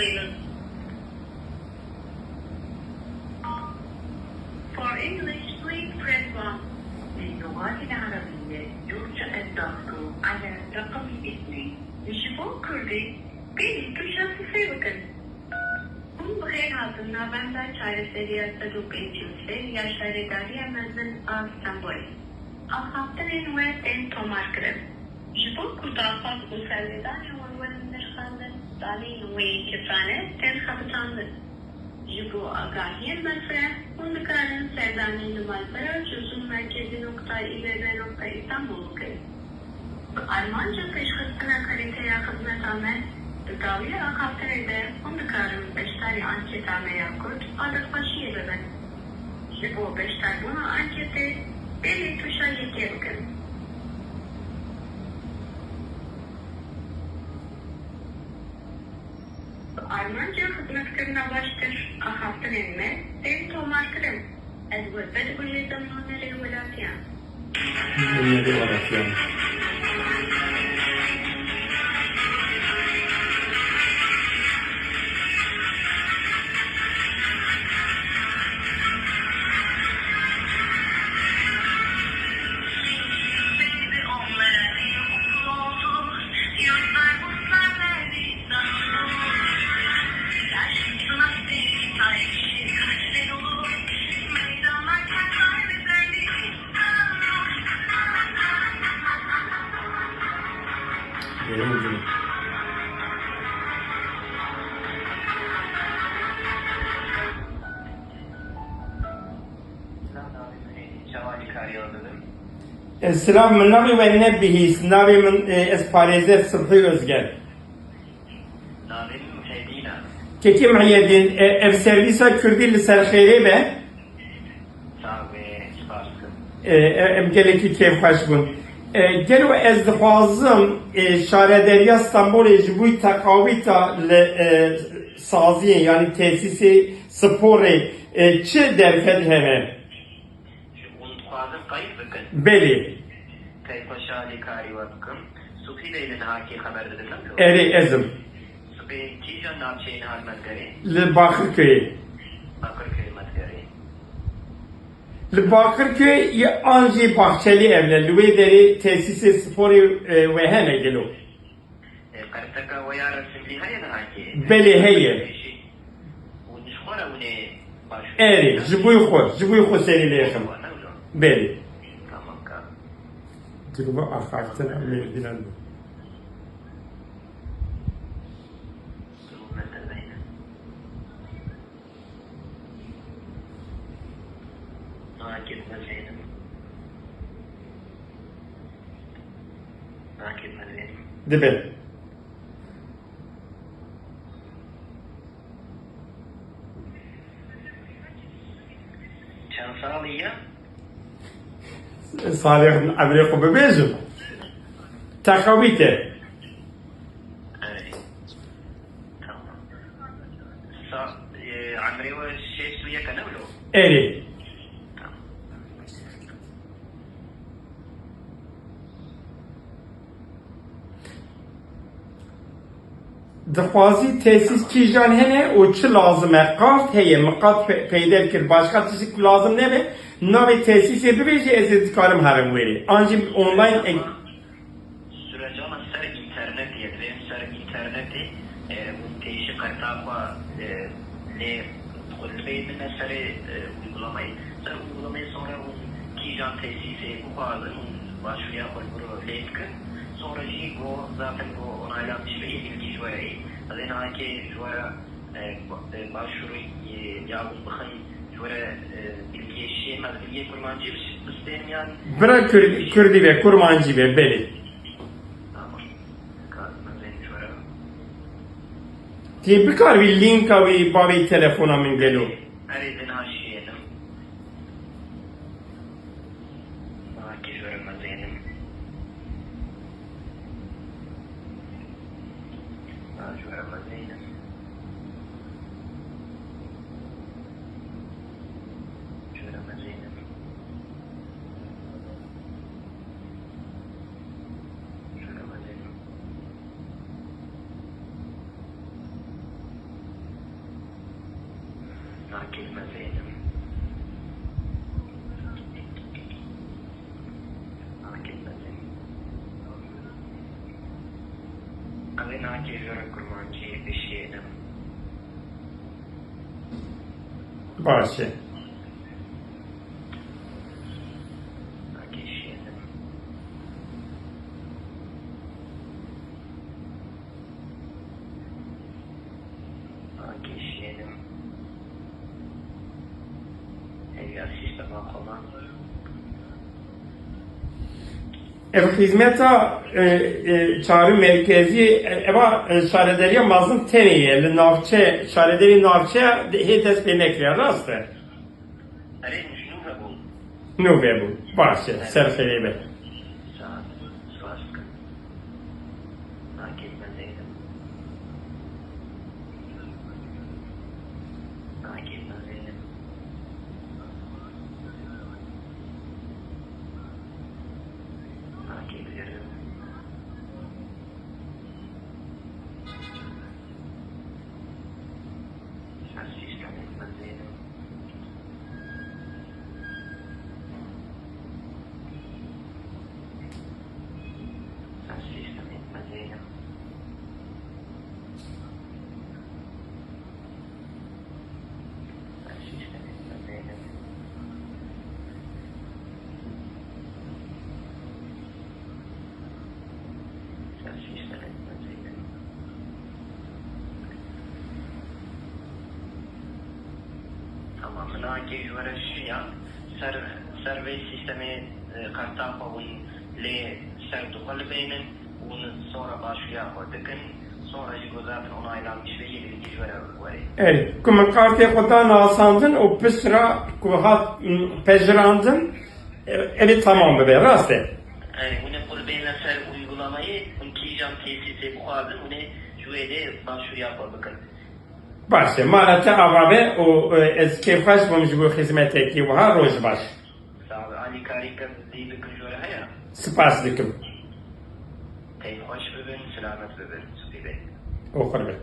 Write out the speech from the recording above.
yazıyınız. For English, please press 1. للغات العربية يرجى الضغط على رقم 2. لشبه كردي بين تuşa 0 Bu her altında benzer çaresleri saduk edilse yaşları dariye mezun İstanbul. Alhaftın ve en tomarkırım. Jibo kudafat usellidan yolların nişanlı dali ve kefane ten kapıtanlı. Jibo agahiyen mesele onlukarın sevdani numarları çözüm merkezi nokta ile nokta İstanbul kırı. Almanca teşkisine kaliteye hizmet amen Dawiye akapterede onlukarın beştari anketa meyakut adık başıya beben. Jibo beştar buna ankete belli tuşa yeterken. Almanca hizmetlerine baştır. Ahaftan elme, ben tomarkırım. Ezbet kulli zamanları velatyan. Bunları velatyan. Selam, من ناوی و نبیهیست ناوی من اسپاريزه صبحي özgel. ناوی محیدینه. Keki محیدین ev servisa Kürdili serxeyre be. Sağve spaskım. Em geleki keyf hoş bun. Gelo ez dixwazim şarederiya İstanbul'e jibuy takavita le saziye yani tesisi spore çi derfed heve? Unutmazım kayıp bakın. Beli. Kayıp aşağıda kari vakım. Sufi Bey'in haki haber edilmem. Eri ezim. Sufi Kijan Napçe'nin halmet gari. Le Bakırköy. Bakırköy matgari. Le Bakırköy ya Anji Bahçeli evle Lüvederi tesisi spori ve hene gelo. Kartaka ve yarın simli hayan haki. Beli heye. Unuşkora une başı. Eri. Jibuy xo seriyle yakın. Beli. Tamam ka. Tügübe akartın mevdilen bu. Nakip Zeynep. Nakip Zeynep. Dibe. Çan sağlıyor. Salih'in abriku bebezim. Takavite. Evet. Tamam. عمري والشيء سويا كنولو. Eri. Dixwazî tesis kîjan hene û çi lazim e? Qart heye miqat peyda bikir başka tişik lazım nebe? Navê tesîsê bibêjî ez ê dikarim herim wêrê. An jî online Sürece ama ser internet yedirin, ser interneti bu değişik kartapa ne kulübeyi mi seri uygulamayı. Ser uygulamayı sonra bu kîjan tesisi bu bağlı başvuruya koyduğu lehkı. Sonra şey bu zaten bu onaylanmış ve ilgi şöyle. Zaten hangi şöyle başvuru yağmur bakın şöyle bilgiye şey mi bilgiye kurmancı isteyen yani. bira Kürdi ve kurmancı ve beli. Tamam. Kazma zeyni şöyle. Tî bikar wî linka wî bavê telefona min gelo. Erizin haşiyedim. Maki şöyle mazeynim. Şöyle mazeynim. Şöyle mazeynim. Şöyle mazeynim. nakil mezeydim. Nakil mezeydim. Abi nakil yöre kurmancı bir şeydim. باشه Nakil şeydim. Nakil şeydim. Eğer sistem akıma. hizmeta çağrı merkezi eva şarederiya mazlum teneye navçe şarederi navçe hetes benekler rastı. Arayın şunu ve bul. Nube bu. Başı. Serferibe. Saat. Svaskın. Nakil mezeydim. Nakil mezeydim. Nakil verim. Sistem etmezeydim. Sistem etmezeydim. Sistem etmezeydim. Sistem etmezeydim. Tamam, nakil verişiya servis sistemi kartapavun le sertukal beynin bunu sonra başlıyor koydukun sonra zaten onaylanmış ve yeni bir veri. Evet. Kuma kartı kodan asandın o pısra kuhat pejrandın evet tamam be rastı. Yani bunu kul beyinler ser uygulamayı unkiyeceğim tesisi bu halde bunu şöyle başlıyor yapalım. Başı. Malata avabe o eski kaç bulmuş bu hizmete ki bu ha roz baş. Sağ ol. Ali Karika değil bir kıcı haya. Spaslikim. Ey hoş bebin, selamet bebin. Sübhi bey. Okur be.